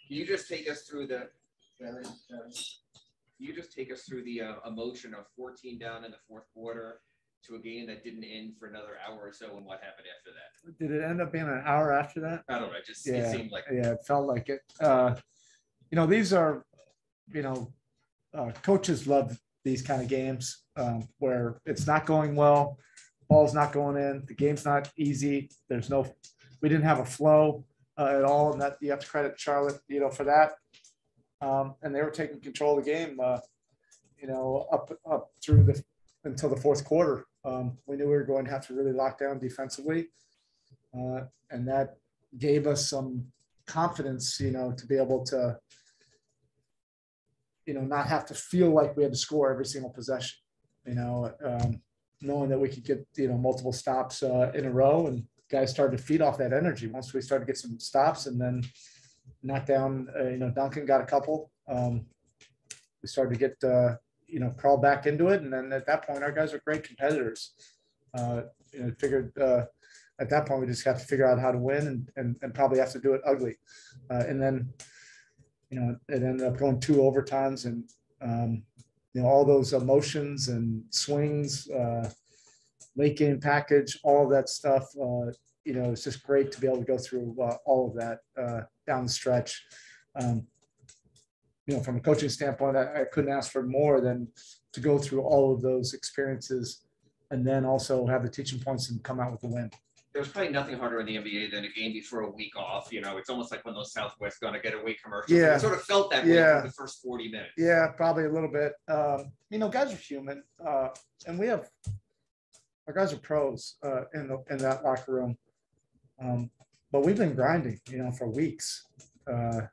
you just take us through the emotion of 14 down in the fourth quarter to a game that didn't end for another hour or so, and what happened after that? Did it end up being an hour after that? I don't know. It seemed like it felt like it. These are, coaches love these kind of games where it's not going well, ball's not going in, the game's not easy. We didn't have a flow at all, and that you have to credit Charlotte, for that. And they were taking control of the game, up through until the fourth quarter. We knew we were going to have to really lock down defensively, and that gave us some confidence, to be able to, not have to feel like we had to score every single possession, knowing that we could get, multiple stops in a row, and guys started to feed off that energy once we started to get some stops, and then knock down, Duncan got a couple. We started to get, crawl back into it. And then at that point, our guys are great competitors. Figured at that point, we just have to figure out how to win and probably have to do it ugly. And then, it ended up going 2 overtimes, and, all those emotions and swings, late game package, all of that stuff, it's just great to be able to go through all of that down the stretch. From a coaching standpoint, I couldn't ask for more than to go through all of those experiences and then also have the teaching points and come out with a win. There's probably nothing harder in the NBA than a game before a week off. It's almost like when those Southwest gonna get away commercials. Yeah. It sort of felt that way for the first 40 minutes. Yeah, probably a little bit. Guys are human, and our guys are pros in that locker room. But we've been grinding, for weeks. To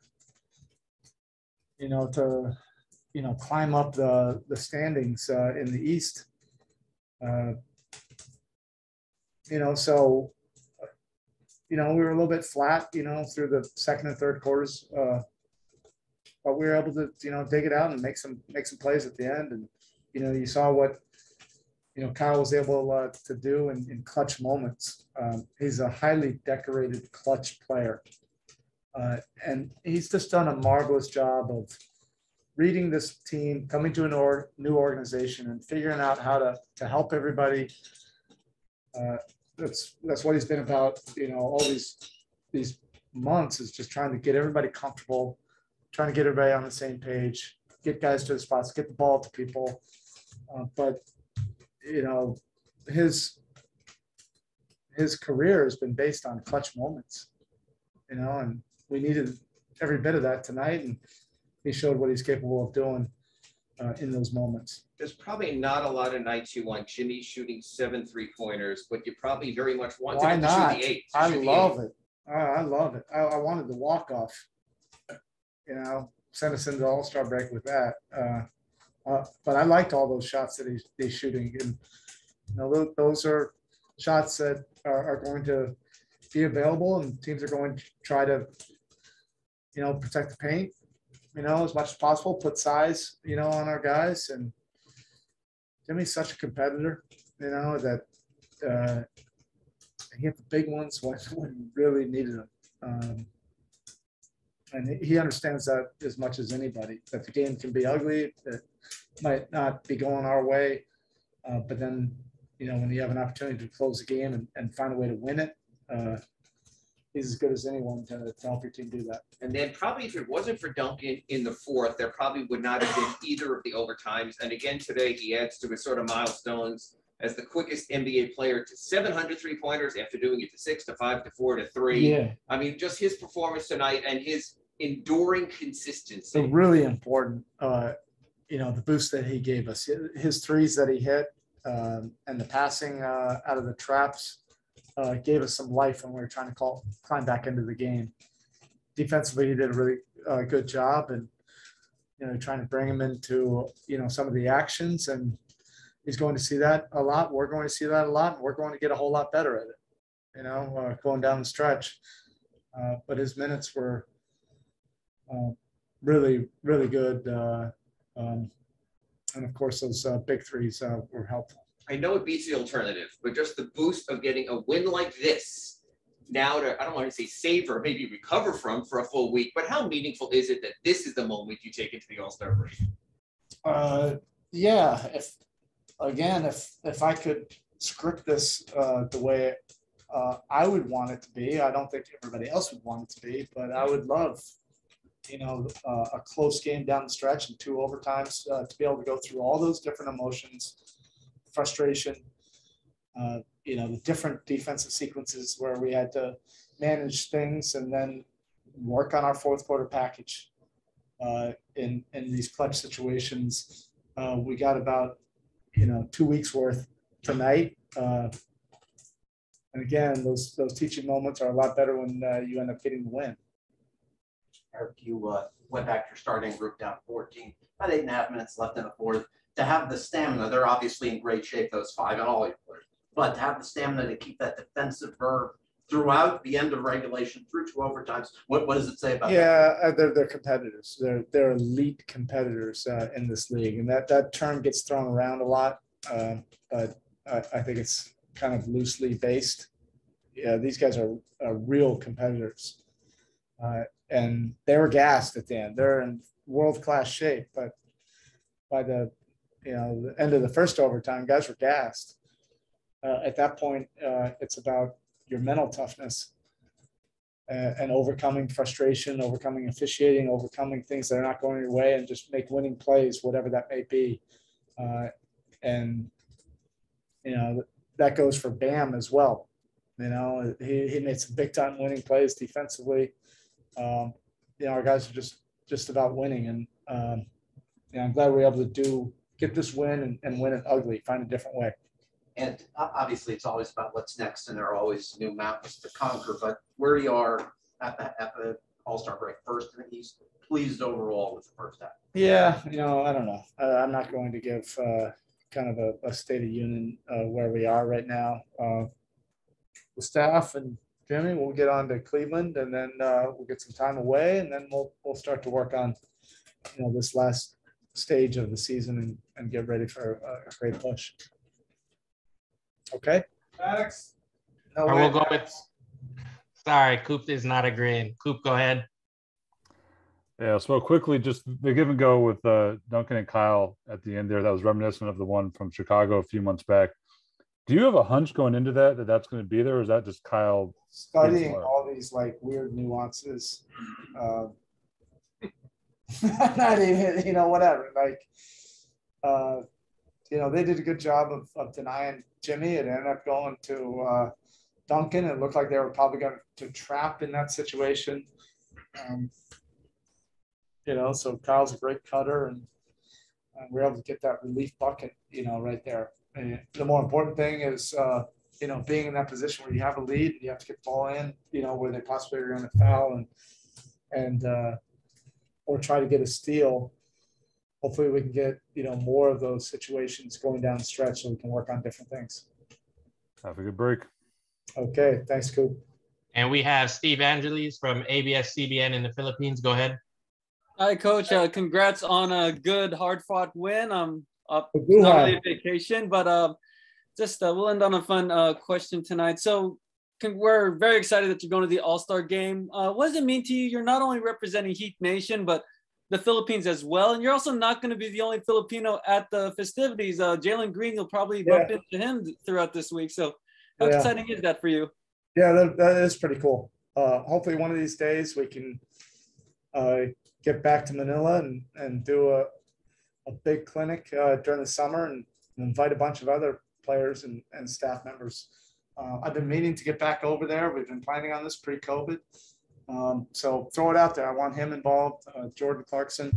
climb up the standings in the East. So we were a little bit flat, through the second and third quarters, but we were able to, dig it out and make some plays at the end. And, you saw what, Kyle was able to do in clutch moments. He's a highly decorated clutch player. And he's just done a marvelous job of reading this team, coming to a new organization and figuring out how to help everybody. That's what he's been about, all these months, is just trying to get everybody comfortable, trying to get everybody on the same page, get guys to the spots, get the ball to people. But his career has been based on clutch moments, and we needed every bit of that tonight, and he showed what he's capable of doing in those moments. There's probably not a lot of nights you want Jimmy shooting 7 3-pointers, but you probably very much want him to shoot the 8. I love it. I love it. I wanted the walk-off, send us into the All-Star break with that. But I liked all those shots that he's shooting. And, those are shots that are going to be available, and teams are going to try to, protect the paint, as much as possible, put size, on our guys. And Jimmy's such a competitor, that he hit the big ones when he really needed them. And he understands that as much as anybody, that the game can be ugly, that might not be going our way. But then, when you have an opportunity to close the game and find a way to win it, he's as good as anyone to help your team do that. And then probably if it wasn't for Duncan in the fourth, there probably would not have been either of the overtimes. And again, today he adds to his sort of milestones as the quickest NBA player to 700 3-pointers after doing it to 6 to 5 to 4 to 3. Yeah. I mean, just his performance tonight and his enduring consistency. So really important, the boost that he gave us, his threes that he hit, and the passing out of the traps gave us some life when we were trying to climb back into the game. Defensively, he did a really good job, and trying to bring him into some of the actions, and he's going to see that a lot. We're going to see that a lot, and we're going to get a whole lot better at it. Going down the stretch. But his minutes were really, really good. And of course, those big threes were helpful. I know it beats the alternative, but just the boost of getting a win like this now to, I don't want to say savor, maybe recover from for a full week, but how meaningful is it that this is the moment you take into the All-Star break? Yeah, if I could script this the way I would want it to be, I don't think everybody else would want it to be, but I would love, a close game down the stretch and 2 overtimes to be able to go through all those different emotions, frustration, the different defensive sequences where we had to manage things and then work on our fourth quarter package in these clutch situations. We got about 2 weeks worth tonight. And again, those teaching moments are a lot better when you end up getting the win. Erik, you went back to your starting group down 14, about 8.5 minutes left in the fourth. To have the stamina, they're obviously in great shape, those 5 and all your players, but to have the stamina to keep that defensive verve throughout the end of regulation through 2 overtimes, what does it say about that? Yeah, they're competitors. They're elite competitors in this league, and that term gets thrown around a lot, but I think it's kind of loosely based. Yeah, these guys are real competitors, and they were gassed at the end. They're in world-class shape, but by the end of the first overtime, guys were gassed. At that point, it's about your mental toughness and overcoming frustration, overcoming officiating, overcoming things that are not going your way, and just make winning plays, whatever that may be. And that goes for Bam as well. He made some big time winning plays defensively. Our guys are just about winning, and I'm glad we were able to get this win and win it ugly, find a different way. And obviously, it's always about what's next, and there are always new mountains to conquer. But where you are at the All-Star break, first in the East, pleased overall with the first half. Yeah, I don't know. I'm not going to give kind of a state of union where we are right now. The staff and Jimmy, we'll get on to Cleveland, and then we'll get some time away, and then we'll start to work on this last stage of the season and get ready for a great push. Okay. Alex. No, we'll go with. Sorry, Coop is not agreeing. Coop, go ahead. Yeah, so quickly, just the give and go with Duncan and Kyle at the end there. That was reminiscent of the one from Chicago a few months back. Do you have a hunch going into that's going to be there, or is that just Kyle studying all these like weird nuances? Not even, whatever. Like, they did a good job of denying Jimmy. It ended up going to Duncan. It looked like they were probably going to trap in that situation. So Kyle's a great cutter, and we're able to get that relief bucket, right there. And the more important thing is, being in that position where you have a lead, you have to get the ball in, where they possibly are going to foul or try to get a steal. Hopefully we can get, more of those situations going down the stretch so we can work on different things. Have a good break. Okay. Thanks, Coop. And we have Steve Angeles from ABS-CBN in the Philippines. Go ahead. Hi, Coach. Congrats on a good, hard-fought win. I'm up, not really a vacation, but we'll end on a fun question tonight. So we're very excited that you're going to the All-Star game. What does it mean to you? You're not only representing Heat Nation, but the Philippines as well. And you're also not going to be the only Filipino at the festivities. Jalen Green, you'll probably bump into him throughout this week. So how exciting is that for you? Yeah, that is pretty cool. Hopefully one of these days we can get back to Manila and do a big clinic during the summer and invite a bunch of other players and staff members. I've been meaning to get back over there. We've been planning on this pre-COVID. So throw it out there. I want him involved, Jordan Clarkson,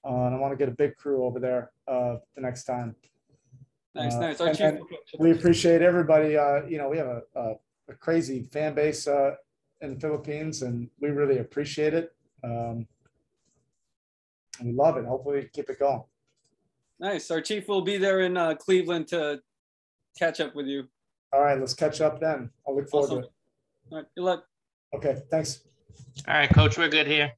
and I want to get a big crew over there the next time. Nice. And we appreciate everybody. We have a crazy fan base in the Philippines, and we really appreciate it. We love it. Hopefully keep it going. Nice. Our chief will be there in Cleveland to catch up with you. All right, let's catch up then. I'll look forward to it. All right, good luck. Okay, thanks. All right, Coach, we're good here.